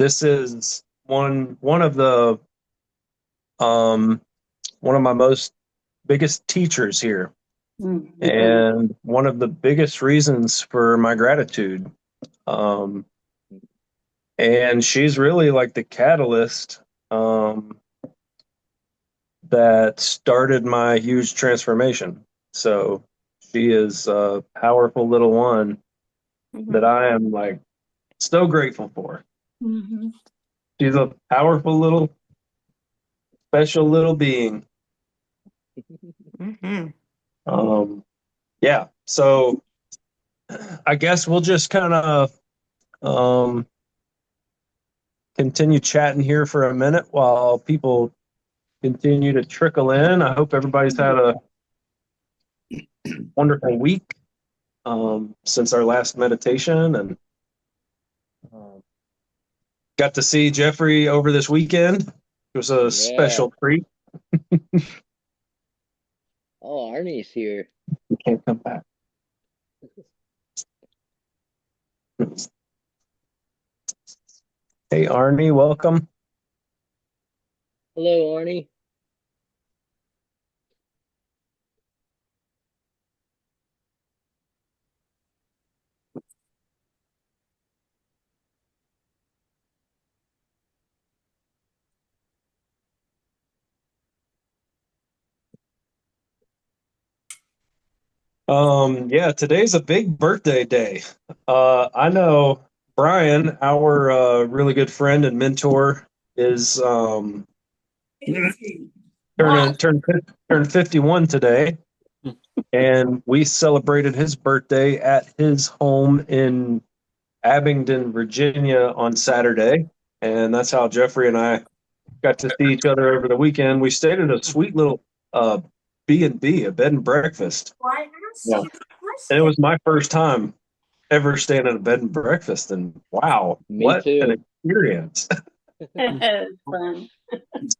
this is um one of my most biggest teachers here, Mhm. and one of the biggest reasons for my gratitude. Um, and she's really like the catalyst um, that started my huge transformation. So she is a powerful little one that Mhm. I am like so grateful for. Mhm. She's a powerful little, special little being. Mhm. Um, yeah. So I guess we'll just kind of um, continue chatting here for a minute while people continue to trickle in. I hope everybody's had a wonderful week since our last meditation, and um, got to see Jeffrey over this weekend. It was a Yeah. special treat. Oh, Arnie's here. He can't come back. Hey, Arnie, welcome. Hello, Arnie. Yeah, today's a big birthday day. I know Brian, our really good friend and mentor, is turning turned turned 51 today, and we celebrated his birthday at his home in Abingdon, Virginia on Saturday, and that's how Jeffrey and I got to see each other over the weekend. We stayed at a sweet little B&B, a bed and breakfast. Yeah, and it was my first time ever staying at a bed and breakfast, and wow, Me what an too. experience! Fun.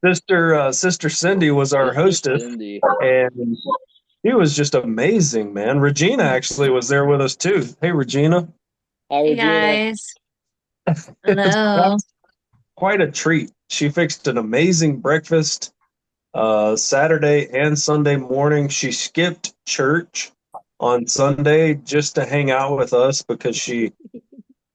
Sister Cindy was our Sister hostess, Cindy. and she was just amazing, man. Regina actually was there with us too. Hey, Regina. Hi, Hey Regina. guys. It was Hello. quite a treat. She fixed an amazing breakfast Saturday and Sunday morning. She skipped church on Sunday just to hang out with us because she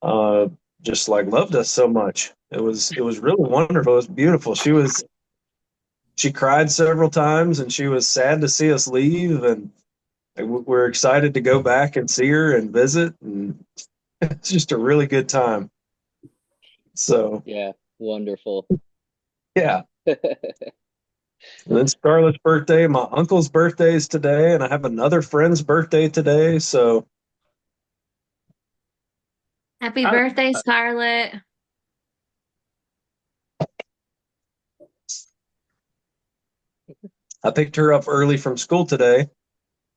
uh, just like loved us so much. It was really wonderful. It was beautiful. She cried several times, and she was sad to see us leave, and we're excited to go back and see her and visit, and it's just a really good time. So Yeah, wonderful. yeah. And then Scarlett's birthday, my uncle's birthday is today, and I have another friend's birthday today. So Happy I, birthday, Scarlett. I picked her up early from school today,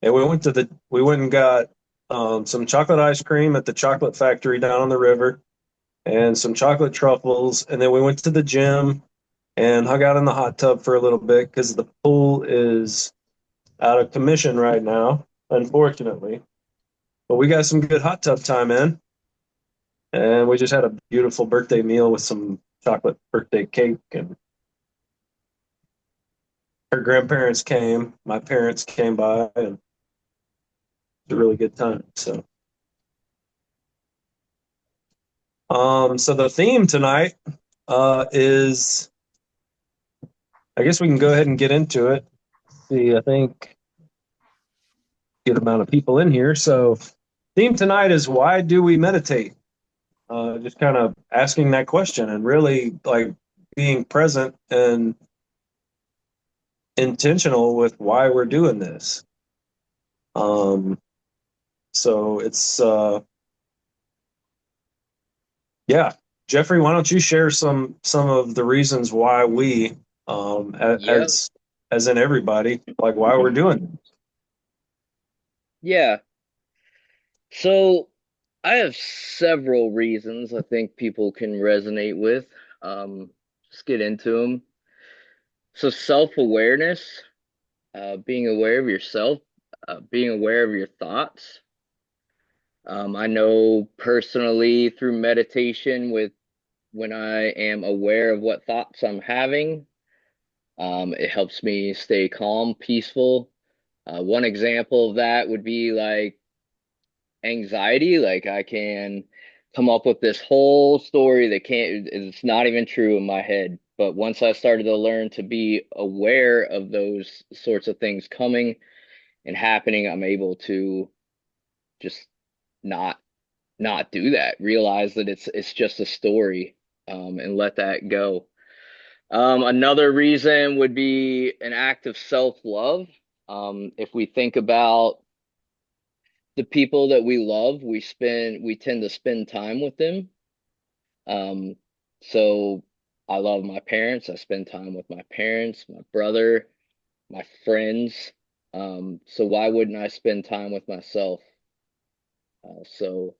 and we went and got some chocolate ice cream at the chocolate factory down on the river, and some chocolate truffles, and then we went to the gym and hung out in the hot tub for a little bit because the pool is out of commission right now, unfortunately. But we got some good hot tub time in, and we just had a beautiful birthday meal with some chocolate birthday cake, and her grandparents came, my parents came by, and it's a really good time. So the theme tonight is, I guess we can go ahead and get into it. See, I think good amount of people in here. So theme tonight is, why do we meditate? Just kind of asking that question and really like being present and intentional with why we're doing this. Um, so it's yeah, Jeffrey, why don't you share some of the reasons why we, Yep. as in everybody, like why we're doing Yeah. So I have several reasons I think people can resonate with. Um, just get into them. So self-awareness, being aware of yourself, being aware of your thoughts. I know personally through meditation with when I am aware of what thoughts I'm having. It helps me stay calm, peaceful. One example of that would be like anxiety. Like I can come up with this whole story that it's not even true in my head. But once I started to learn to be aware of those sorts of things coming and happening, I'm able to just not not do that. Realize that it's just a story, and let that go. Another reason would be an act of self-love. If we think about the people that we love, we tend to spend time with them. Um, so I love my parents. I spend time with my parents, my brother, my friends. So why wouldn't I spend time with myself? So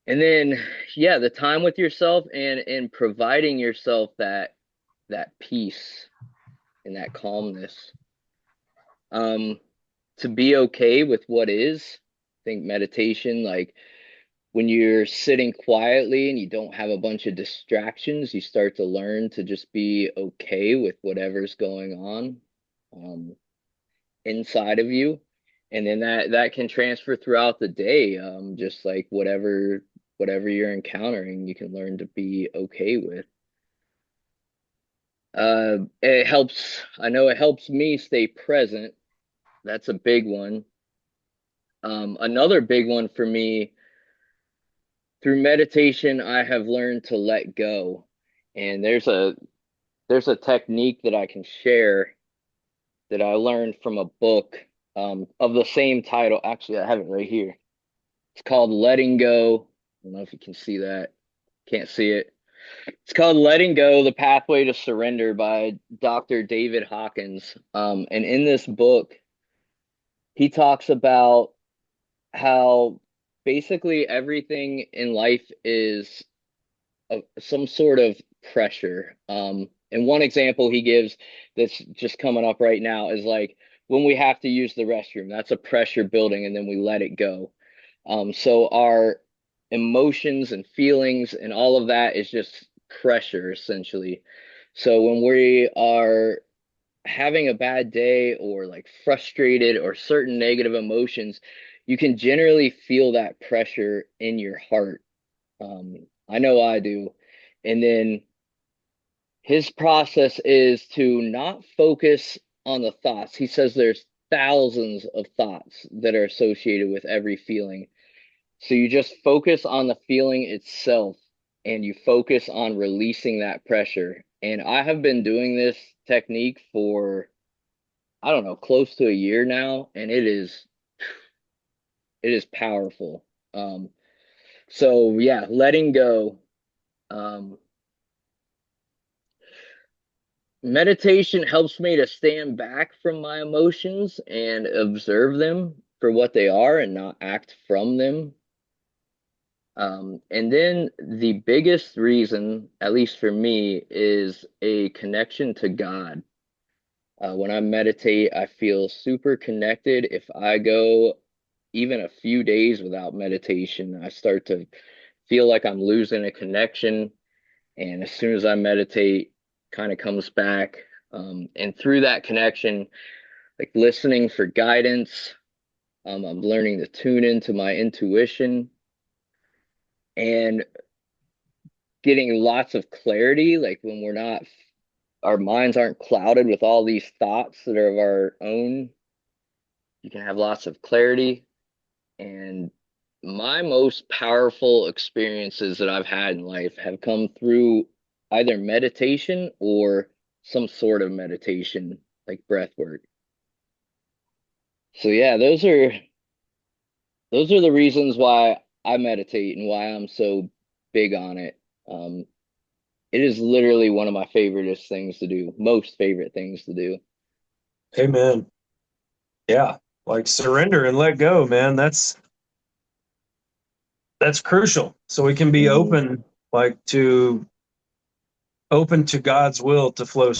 and then yeah, the time with yourself and providing yourself that peace and that calmness. Um, to be okay with what is. I think meditation, like when you're sitting quietly and you don't have a bunch of distractions, you start to learn to just be okay with whatever's going on um, inside of you. And then that can transfer throughout the day. Just like whatever you're encountering, you can learn to be okay with. It helps, I know it helps me stay present. That's a big one. Another big one for me, through meditation, I have learned to let go. And there's a technique that I can share that I learned from a book of the same title. Actually, I have it right here. It's called Letting Go. I don't know if you can see that. Can't see it. It's called Letting Go, The Pathway to Surrender by Dr. David Hawkins. And in this book, he talks about how basically everything in life is some sort of pressure. And one example he gives that's just coming up right now is like when we have to use the restroom, that's a pressure building, and then we let it go. So our emotions and feelings and all of that is just pressure essentially. So when we are having a bad day or like frustrated or certain negative emotions, you can generally feel that pressure in your heart. I know I do. And then his process is to not focus on the thoughts. He says there's thousands of thoughts that are associated with every feeling. So you just focus on the feeling itself and you focus on releasing that pressure. And I have been doing this technique for, I don't know, close to a year now, and it is powerful. Um, so yeah, letting go. Um, Meditation helps me to stand back from my emotions and observe them for what they are and not act from them. And then the biggest reason, at least for me, is a connection to God. When I meditate, I feel super connected. If I go even a few days without meditation, I start to feel like I'm losing a connection. And as soon as I meditate, kind of comes back. And through that connection, like listening for guidance, I'm learning to tune into my intuition and getting lots of clarity. Like when our minds aren't clouded with all these thoughts that are of our own, you can have lots of clarity. And my most powerful experiences that I've had in life have come through either meditation or some sort of meditation, like breath work. So yeah, those are the reasons why I meditate and why I'm so big on it. Um, it is literally one of my favoriteest things to do, most favorite things to do. Amen. Yeah. Like surrender and let go, man. That's crucial. So we can be Mhm. open, like open to God's will to flow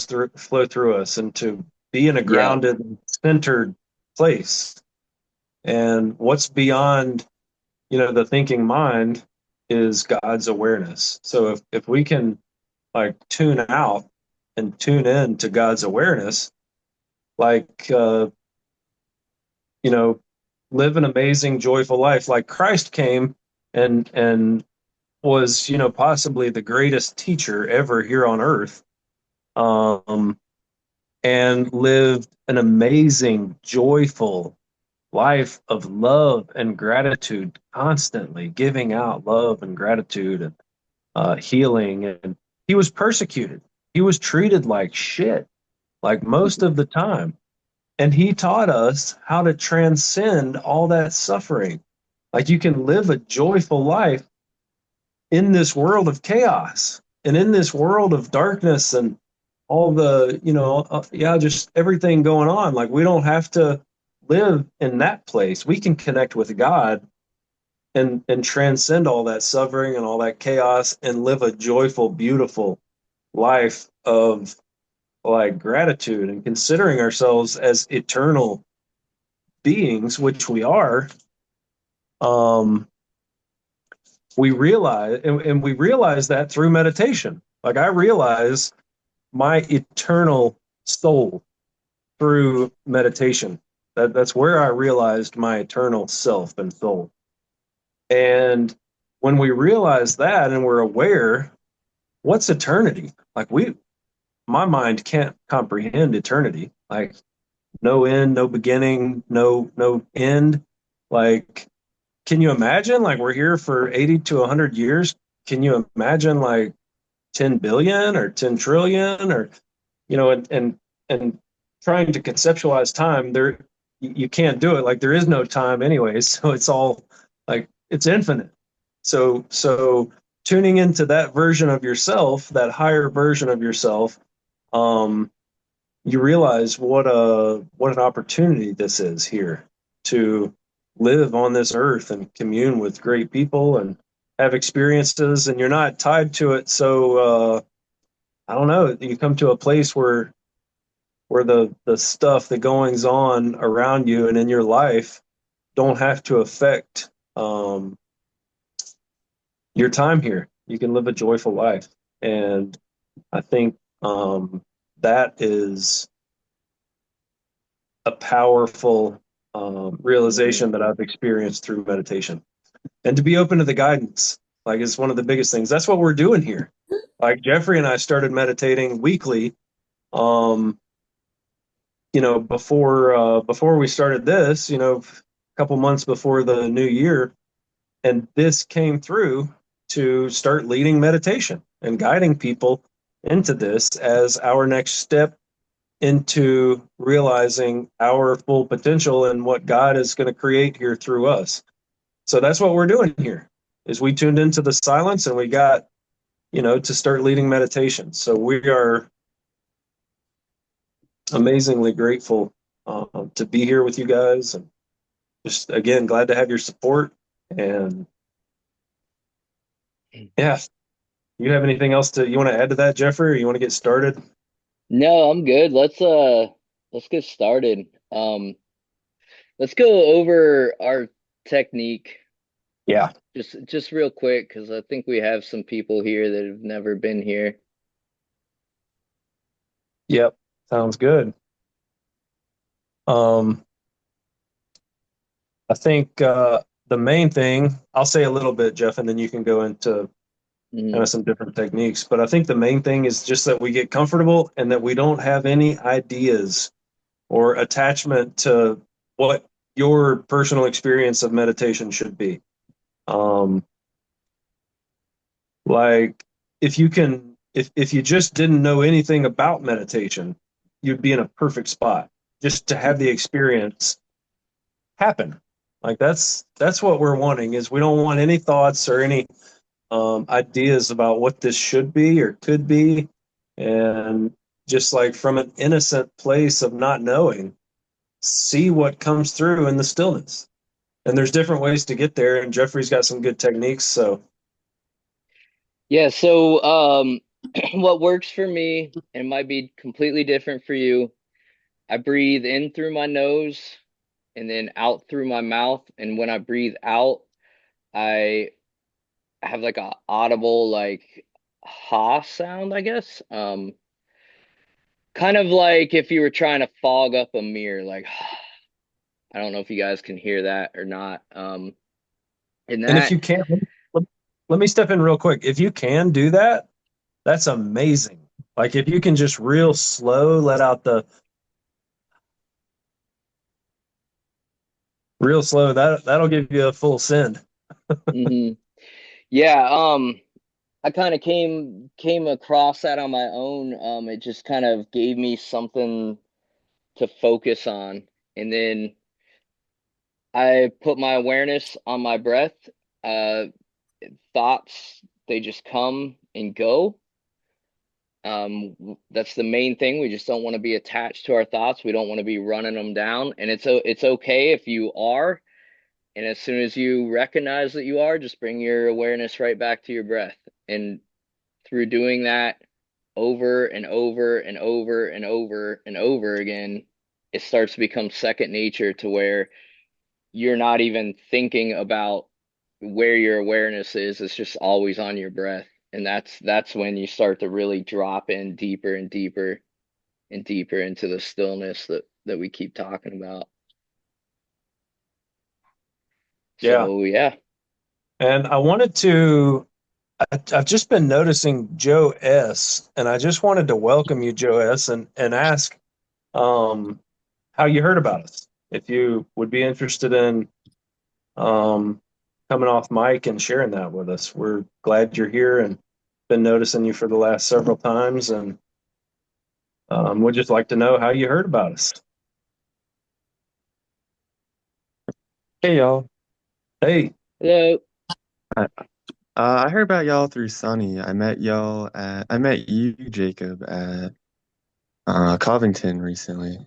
through us and to be in a Yeah, grounded, centered place. And what's beyond, the thinking mind is God's awareness. So if we can like tune out and tune in to God's awareness, like you know, live an amazing, joyful life. Like Christ came and was, possibly the greatest teacher ever here on earth. Um, and lived an amazing, joyful life of love and gratitude, constantly giving out love and gratitude and healing. And he was persecuted. He was treated like shit, like most of the time. And he taught us how to transcend all that suffering. Like you can live a joyful life in this world of chaos and in this world of darkness and all the, just everything going on. Like we don't have to live in that place. We can connect with God and transcend all that suffering and all that chaos and live a joyful, beautiful life of like gratitude and considering ourselves as eternal beings, which we are. um we realize, and we realize that through meditation. Like I realize my eternal soul through meditation. That's where I realized my eternal self and soul. And when we realize that and we're aware, what's eternity? Like my mind can't comprehend eternity. Like no end, no beginning, no end. Like, can you imagine? Like we're here for 80 to 100 years. Can you imagine like 10 billion or 10 trillion or and trying to conceptualize time there, you can't do it. Like there is no time anyways, so it's all like it's infinite. So tuning into that version of yourself, that higher version of yourself, um you realize what an opportunity this is here to live on this earth and commune with great people and have experiences, and you're not tied to it. So I don't know, you come to a place where the stuff, the goings on around you and in your life don't have to affect um, your time here. You can live a joyful life, and I think that is a powerful realization that I've experienced through meditation. And to be open to the guidance, like, is one of the biggest things. That's what we're doing here. Like Jeffrey and I started meditating weekly. Um, before we started this, a couple months before the new year, and this came through to start leading meditation and guiding people into this as our next step into realizing our full potential and what God is going to create here through us. So that's what we're doing here. Is we tuned into the silence and we got, to start leading meditation. So we are amazingly grateful to be here with you guys, and just again glad to have your support. And yeah, you have anything else you want to add to that, Jeffrey, or you want to get started? No, I'm good. Let's get started. Let's go over our technique Yeah. just real quick because I think we have some people here that have never been here. Yep. Sounds good. um I think the main thing, I'll say a little bit, Jeff, and then you can go into kind Mhm. of some different techniques. But I think the main thing is just that we get comfortable and that we don't have any ideas or attachment to what your personal experience of meditation should be. Um, like if you just didn't know anything about meditation, you'd be in a perfect spot just to have the experience happen. Like that's what we're wanting. Is we don't want any thoughts or any ideas about what this should be or could be, and just like from an innocent place of not knowing, see what comes through in the stillness. And there's different ways to get there, and Jeffrey's got some good techniques. So Yeah, so what works for me and might be completely different for you. I breathe in through my nose and then out through my mouth. And when I breathe out, I have like a audible like ha sound, I guess. Kind of like if you were trying to fog up a mirror, like I don't know if you guys can hear that or not. And And if that you can't, let me step in real quick. If you can do that, that's amazing. Like if you can just real slow let out the real slow, that'll give you a full send. hmm Yeah, I kind of came across that on my own. It just kind of gave me something to focus on. And then I put my awareness on my breath. Uh, Thoughts, they just come and go. That's the main thing. We just don't want to be attached to our thoughts. We don't want to be running them down. And it's okay if you are. And as soon as you recognize that you are, just bring your awareness right back to your breath. And through doing that over and over and over and over and over again, it starts to become second nature to where you're not even thinking about where your awareness is. It's just always on your breath. And that's when you start to really drop in deeper and deeper and deeper into the stillness that we keep talking about. Yeah. So yeah. And I've just been noticing Joe S, and I just wanted to welcome you, Joe S, and ask um, how you heard about us. If you would be interested in um, coming off mic and sharing that with us, we're glad you're here and been noticing you for the last several times, and we'd just like to know how you heard about us. Hey y'all. Hey, Hello. I, I heard about y'all through Sunny. I met you, Jacob, at Covington recently.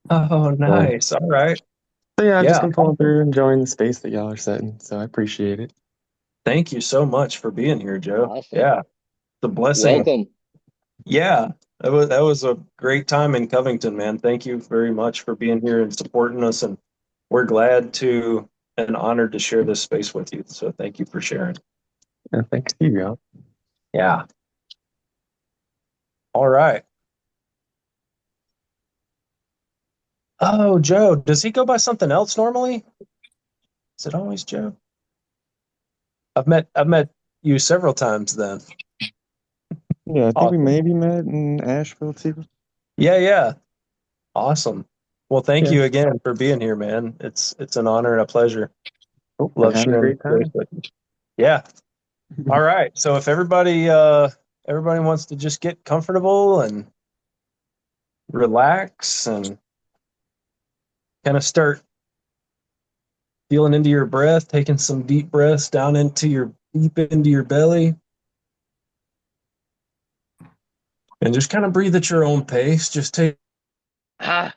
oh, So, nice. All right. so yeah, I've just Yeah. been pulling through, enjoying the space that y'all are setting. So I appreciate it. Thank you so much for being here, Joe. Awesome. Yeah, the blessing. Welcome. Yeah, that was a great time in Covington, man. Thank you very much for being here and supporting us, and we're glad to and honored to share this space with you. So thank you for sharing. Yeah, thanks to you, y'all. Yeah. All right. Oh, Joe, does he go by something else normally? Is it always Joe? I've met you several times then. Yeah, I think we Awesome. maybe met in Asheville too. Yeah, yeah. Awesome. Well, thank Yeah. you again for being here, man. It's an honor and a pleasure. Oh, been Love having a sharing great this space time. with you. Yeah. All right. So if everybody wants to just get comfortable and relax and kind of start feeling into your breath, taking some deep breaths down deep into your belly, and just kind of breathe at your own pace. Just take Ah.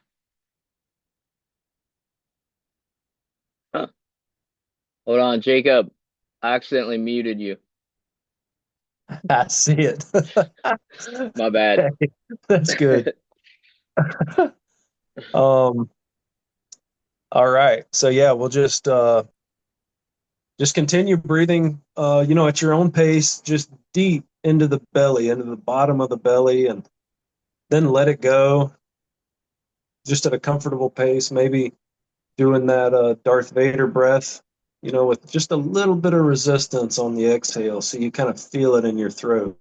Huh. Hold on, Jacob. I accidentally muted you. I see it. My bad. Okay, that's good. Um, all right. So yeah, we'll just continue breathing at your own pace, just deep into the belly, into the bottom of the belly, and then let it go just at a comfortable pace, maybe doing that Darth Vader breath, with just a little bit of resistance on the exhale so you kind of feel it in your throat.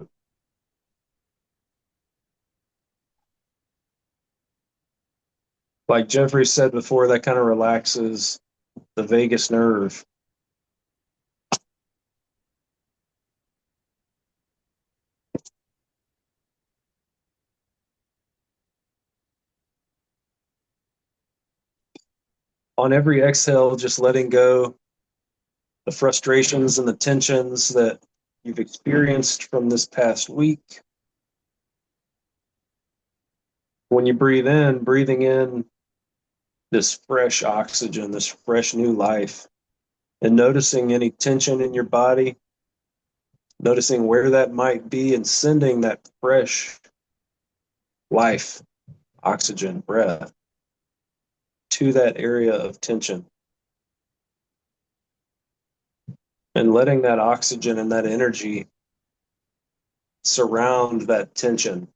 Like Jeffrey said before, that kind of relaxes the vagus nerve. On every exhale, just letting go the frustrations and the tensions that you've experienced from this past week. When you breathe in, breathing in this fresh oxygen, this fresh new life, and noticing any tension in your body, noticing where that might be, and sending that fresh life, oxygen, breath to that area of tension. and letting that oxygen and that energy surround that tension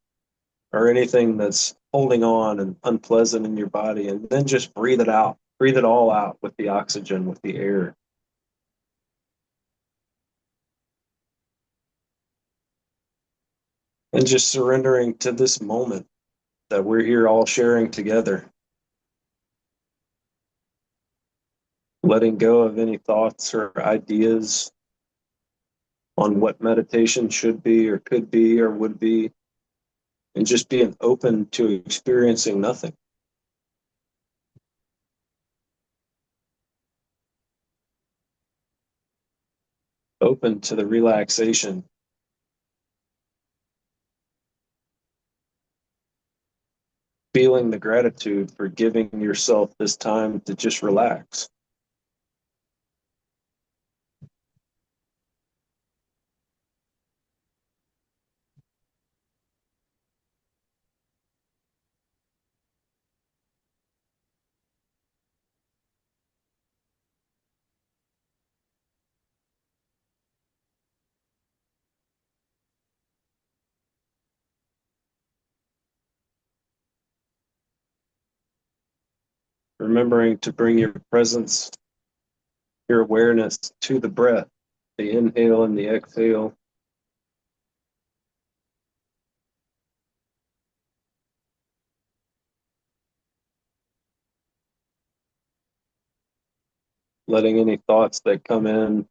or anything that's holding on and unpleasant in your body, and then just breathe it out. Breathe it all out with the oxygen, with the air. And just surrendering to this moment that we're here all sharing together. Letting go of any thoughts or ideas on what meditation should be or could be or would be, and just being open to experiencing nothing. Open to the relaxation. Feeling the gratitude for giving yourself this time to just relax. Remembering to bring your presence, your awareness to the breath, the inhale and the exhale. Letting any thoughts that come in,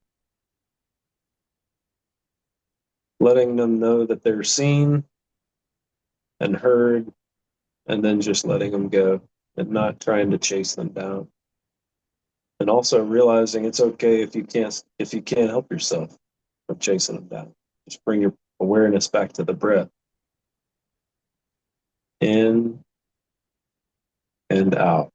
letting them know that they're seen and heard, and then just letting them go and not trying to chase them down. And also realizing it's okay if you can't help yourself from chasing them down. Just bring your awareness back to the breath. In and out.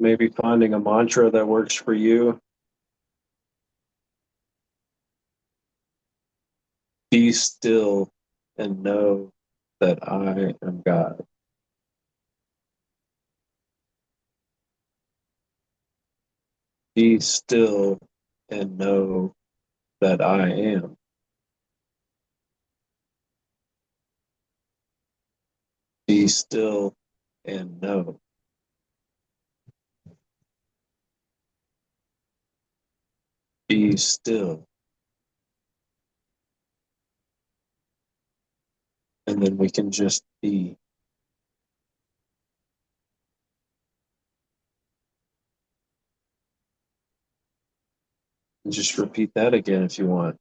Maybe finding a mantra that works for you. Be still and know that I am God. Be still and know that I am. Be still and know. Be still. And then we can just be. And just repeat that again if you want.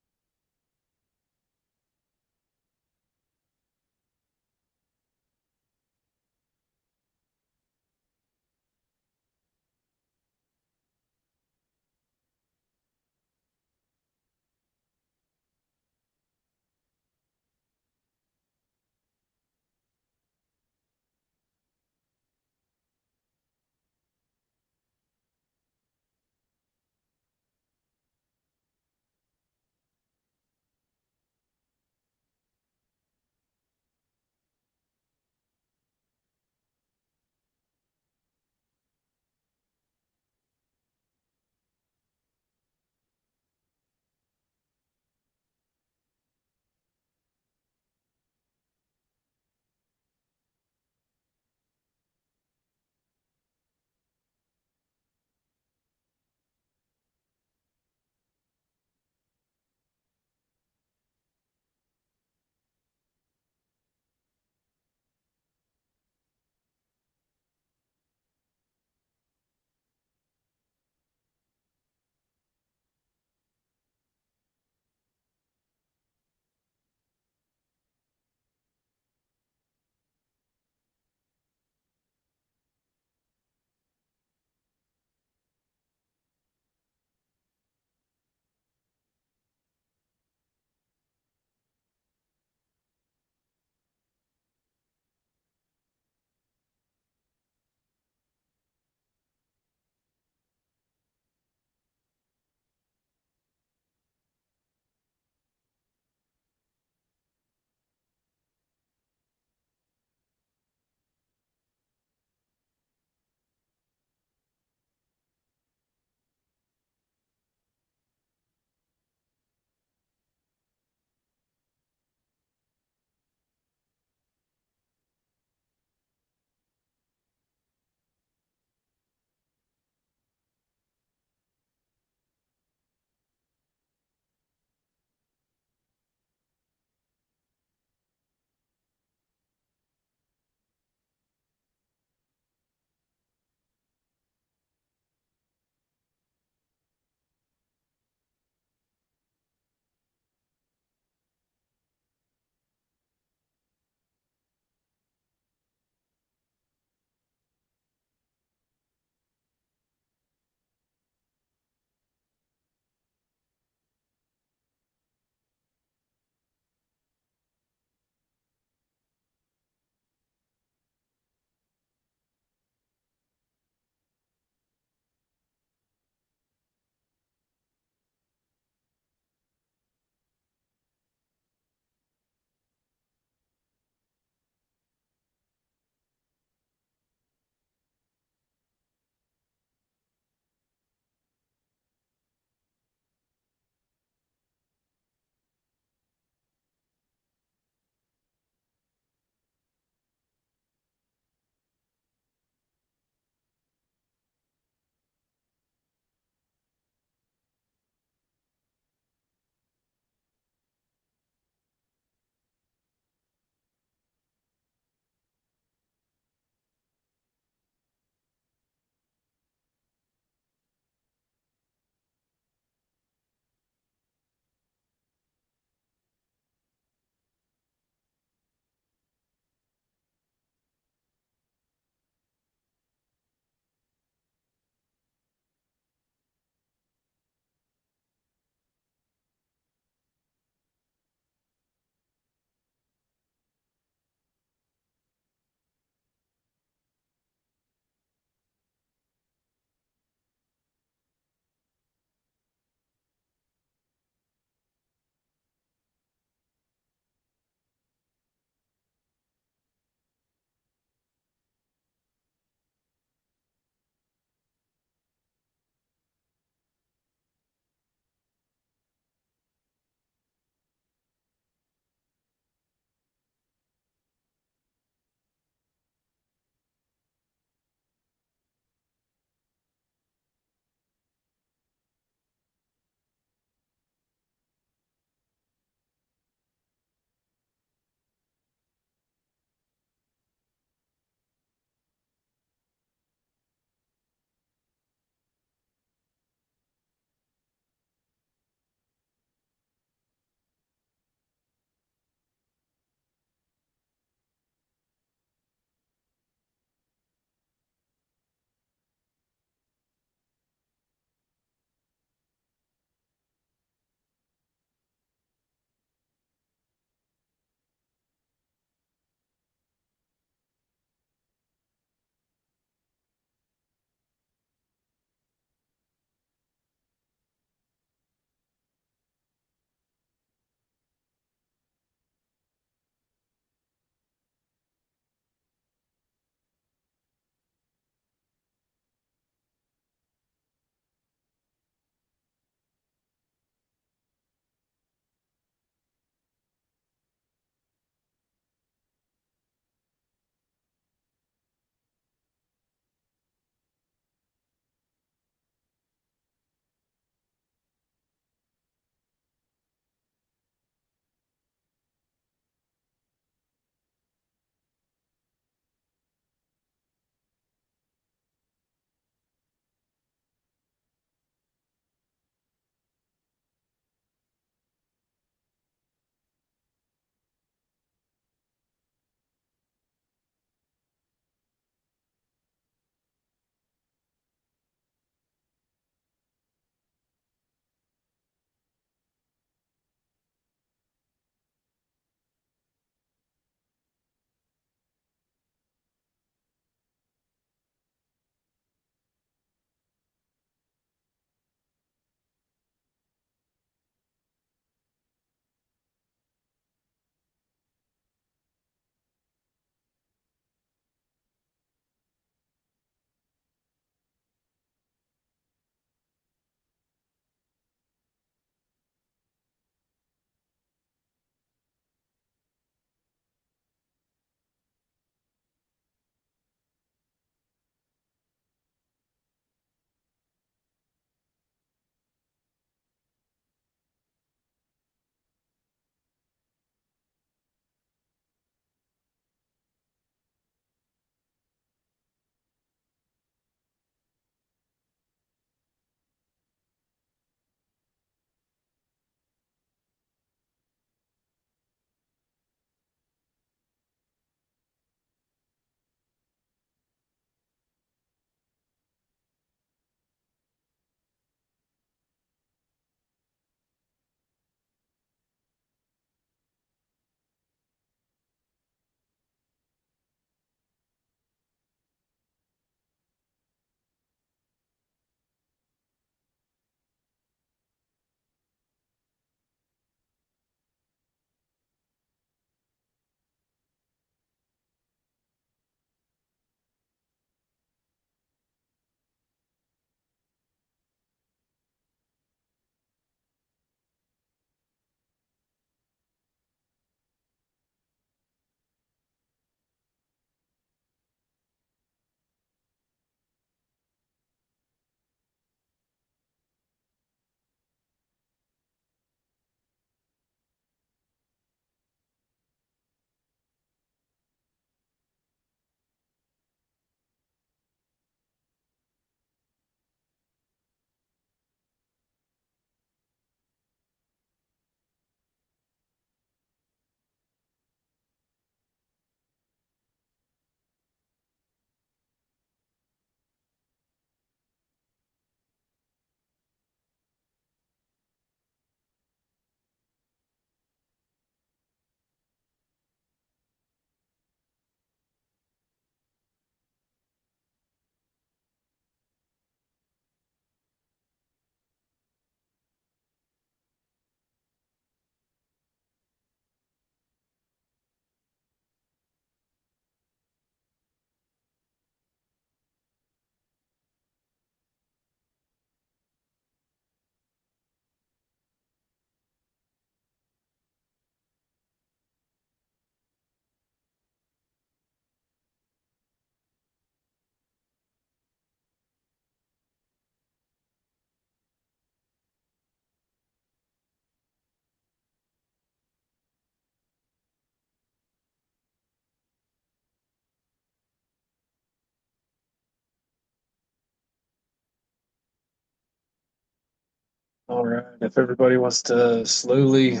All right. If everybody wants to slowly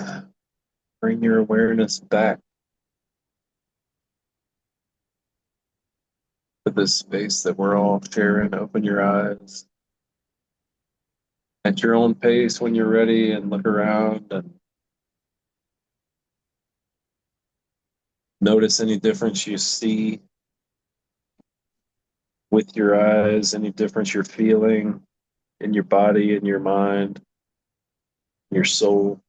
bring your awareness back to this space that we're all sharing, open your eyes at your own pace when you're ready and look around and notice any difference you see with your eyes, any difference you're feeling in your body, in your mind, your soul.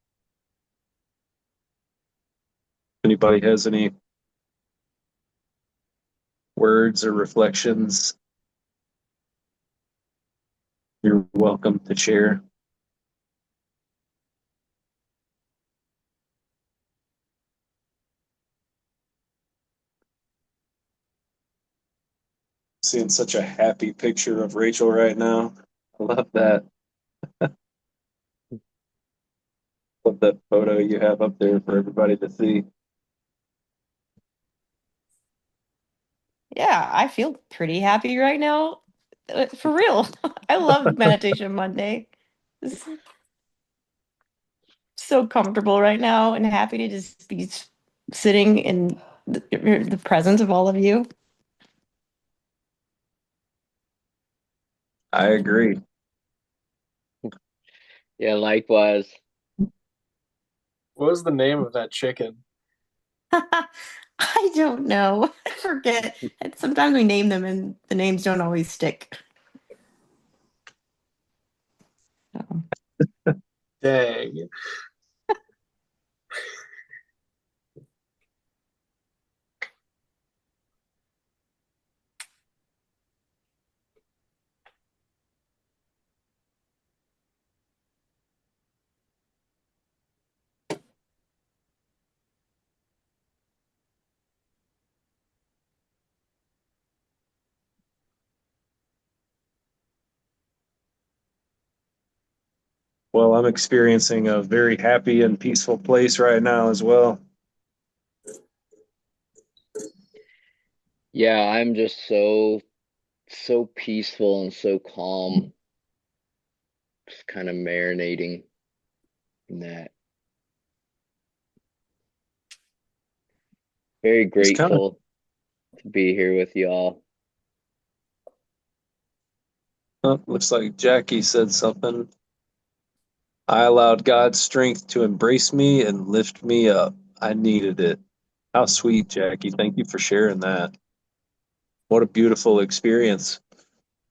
Anybody has any words or reflections, you're welcome to share. Seeing such a happy picture of Rachel right now. I love that. Love that photo you have up there for everybody to see. Yeah, I feel pretty happy right now. For real. I love Meditation Monday. It's so comfortable right now and happy to just be sitting in the presence of all of you. I agree. Yeah, likewise. What was the name of that chicken? I don't know. I forget. And sometimes we name them and the names don't always stick. So. Dang. Well, I'm experiencing a very happy and peaceful place right now as well. Yeah, I'm just so peaceful and so calm. Just kind of marinating in that. Very It's kind of, grateful to be here with y'all. oh, looks like Jackie said something. I allowed God's strength to embrace me and lift me up. I needed it. How sweet, Jackie. Thank you for sharing that. What a beautiful experience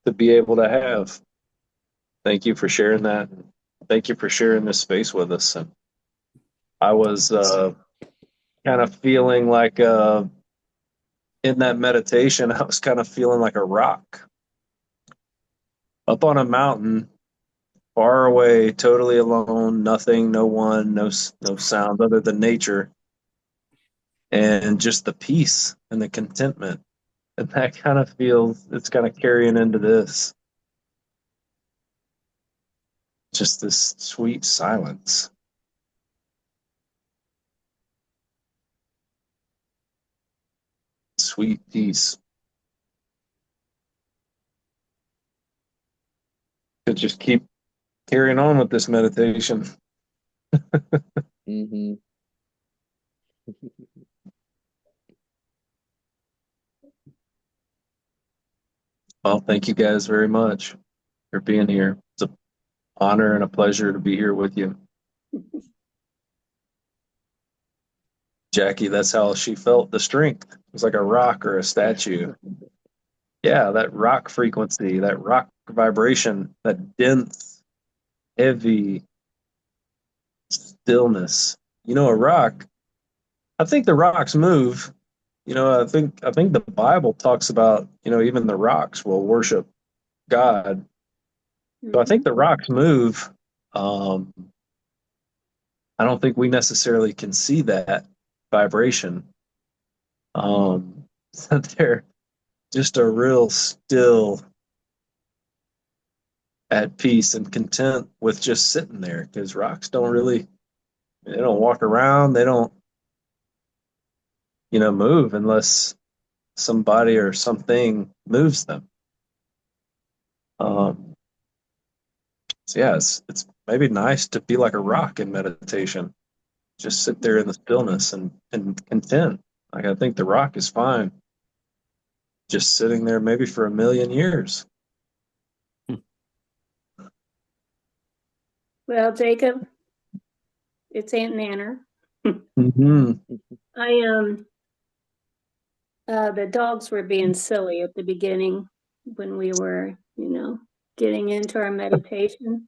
to be able to have. Thank you for sharing that. Thank you for sharing this space with us. And I was kind of feeling like in that meditation, I was kind of feeling like a rock up on a mountain, far away, totally alone, nothing, no one, no sound other than nature, and just the peace and the contentment. And that kind of feels it's kind of carrying into this, just this sweet silence, sweet peace. Could just keep carrying on with this meditation. Hmm. Well, thank you guys very much for being here. It's an honor and a pleasure to be here with you. Jackie, that's how she felt the strength. It was like a rock or a statue. Yeah, that rock frequency, that rock vibration, that dense, heavy stillness. A rock, I think the rocks move. I think the Bible talks about, even the rocks will worship God. So I think the rocks move. Um, I don't think we necessarily can see that vibration. They're just a real still at peace and content with just sitting there because rocks they don't walk around, they don't, move unless somebody or something moves them. yeah, it's maybe nice to be like a rock in meditation. Just sit there in the stillness and content. Like I think the rock is fine, just sitting there maybe for a million years. Well, Jacob, it's Aunt Nanner. Mm-hmm. The dogs were being silly at the beginning when we were, getting into our meditation.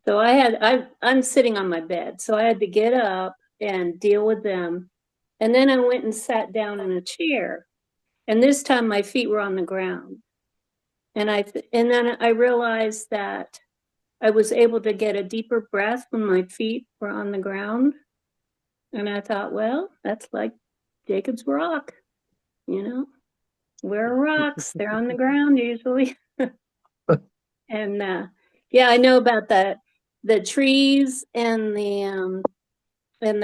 So I'm sitting on my bed, so I had to get up and deal with them. And then I went and sat down in a chair. And this time my feet were on the ground. And then I realized that I was able to get a deeper breath when my feet were on the ground. And I thought, well, that's like Jacob's rock, you know. Where are rocks? They're on the ground usually. And yeah, I know about the trees and the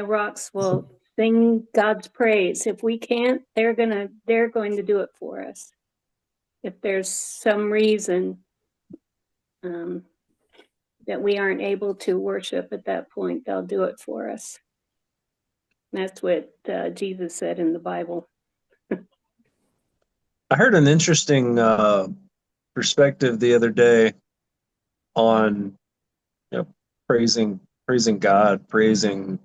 rocks will sing God's praise. If we can't, they're going to do it for us. If there's some reason that we aren't able to worship at that point, they'll do it for us. That's what Jesus said in the Bible. I heard an interesting perspective the other day on praising God, praising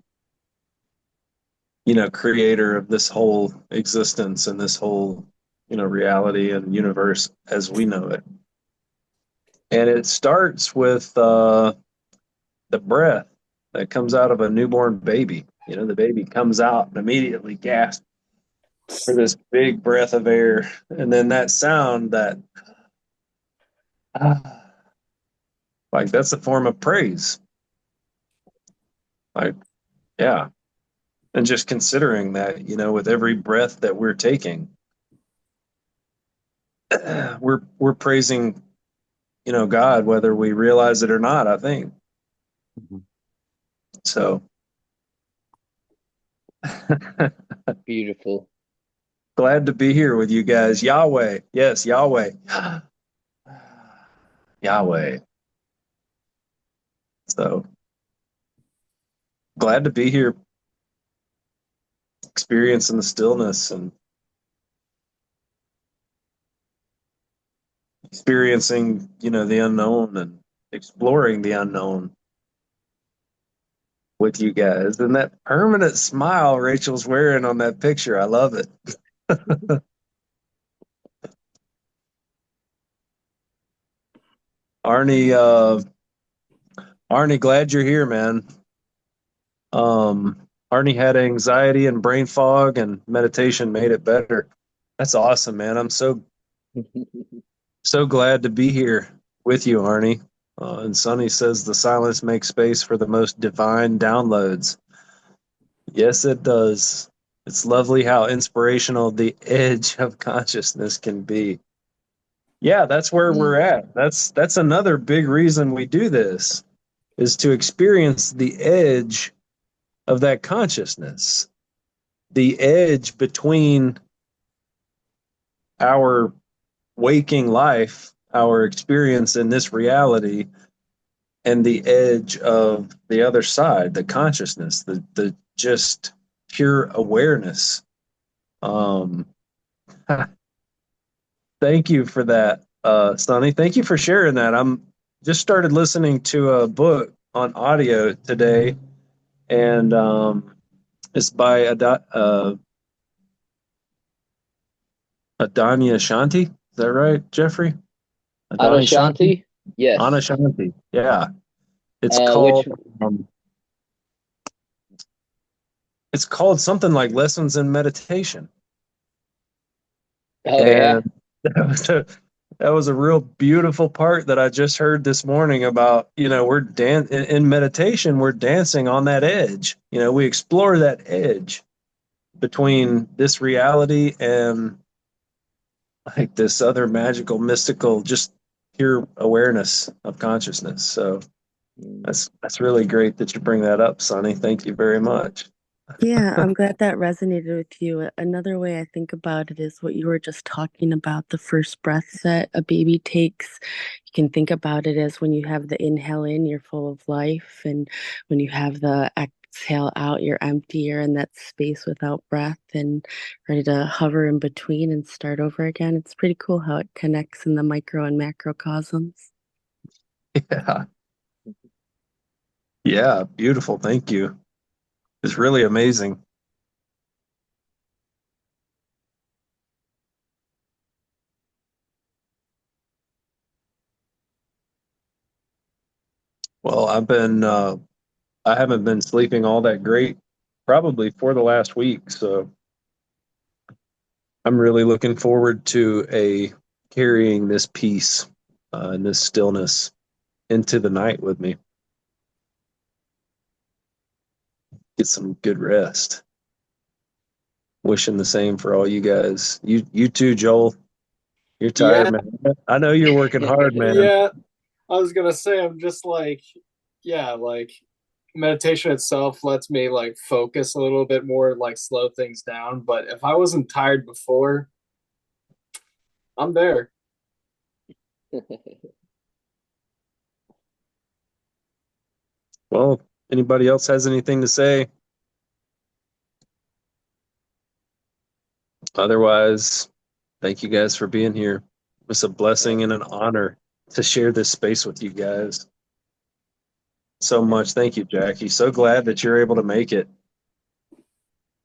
creator of this whole existence and this whole reality and universe as we know it. And it starts with the breath that comes out of a newborn baby. The baby comes out and immediately gasps for this big breath of air, and then that sound, that like that's a form of praise. Like, yeah. And just considering that, with every breath that we're taking, we're praising, God, whether we realize it or not, I think. Mm-hmm. So Beautiful. glad to be here with you guys. Yahweh. Yes, Yahweh. Yahweh. So glad to be here, experiencing the stillness and experiencing, the unknown and exploring the unknown with you guys. And that permanent smile Rachel's wearing on that picture, I love it. Arnie, glad you're here, man. Arnie had anxiety and brain fog, and meditation made it better. That's awesome, man. I'm so glad to be here with you, Arnie. And Sonny says the silence makes space for the most divine downloads. Yes, it does. It's lovely how inspirational the edge of consciousness can be. Yeah, that's where we're at. That's another big reason we do this, is to experience the edge of that consciousness, the edge between our waking life, our experience in this reality, and the edge of the other side, the consciousness, the just pure awareness. Thank you for that, Sonny. Thank you for sharing that. I'm just started listening to a book on audio today, and it's by Adanya Shanti. Is that right, Jeffrey? Adashanti? Yes. Anashanti. Yeah. It's called something like Lessons in Meditation. Oh, yeah. That was a real beautiful part that I just heard this morning about, we're in meditation, we're dancing on that edge. We explore that edge between this reality and like this other magical, mystical, just pure awareness of consciousness. So that's really great that you bring that up, Sonny. Thank you very much. Yeah, I'm glad that resonated with you. Another way I think about it is what you were just talking about, the first breath that a baby takes. You can think about it as when you have the inhale in, you're full of life, and when you have the exhale out, you're empty, you're in that space without breath and ready to hover in between and start over again. It's pretty cool how it connects in the micro and macrocosms. Yeah. Yeah, beautiful. Thank you. It's really amazing. Well, I haven't been sleeping all that great probably for the last week, so I'm really looking forward to carrying this peace and this stillness into the night with me. Get some good rest. Wishing the same for all you guys. You too, Joel. You're tired, Yeah, man. I know you're working hard, man. yeah. I was gonna say, I'm just like, yeah, like meditation itself lets me like focus a little bit more, like slow things down. But if I wasn't tired before, I'm there. Well, anybody else has anything to say? Otherwise, thank you guys for being here. It's a blessing and an honor to share this space with you guys so much. Thank you, Jackie. So glad that you're able to make it.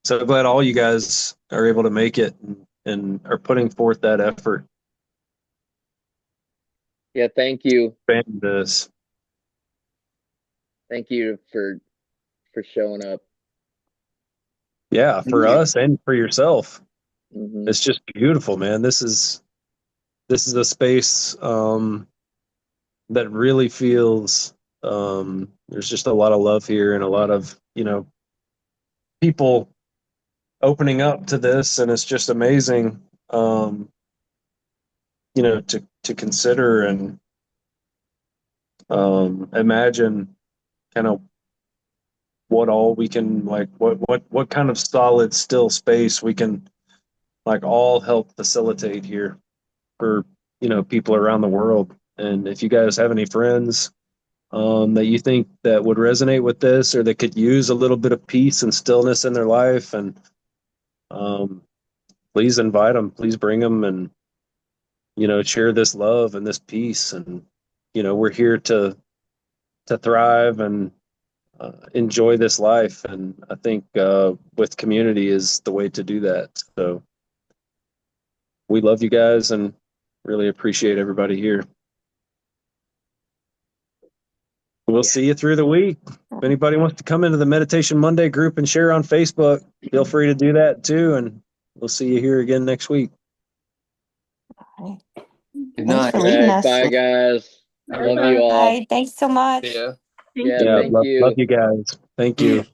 So glad all you guys are able to make it and are putting forth that effort. Yeah, thank you. Expand this. Thank you for showing up. Yeah, for us and for yourself. Hmm. It's just beautiful, man. This is a space that really feels there's just a lot of love here and a lot of, people opening up to this, and it's just amazing to consider and imagine kind of what all we can like what kind of solid still space we can like all help facilitate here for people around the world. And if you guys have any friends that you think that would resonate with this or that could use a little bit of peace and stillness in their life, and um, please invite them, please bring them, and share this love and this peace. And we're here to thrive and enjoy this life. And I think with community is the way to do that. So we love you guys and really appreciate everybody here. We'll see you through the week. If anybody wants to come into the Meditation Monday group and share on Facebook, feel free to do that too. And we'll see you here again next week. Good Good Thanks night. for All leading right, us. bye guys. Love Bye-bye. you all. Bye. Thanks so much. Yeah. Yeah, Yeah, thank love you. you guys. Thank you.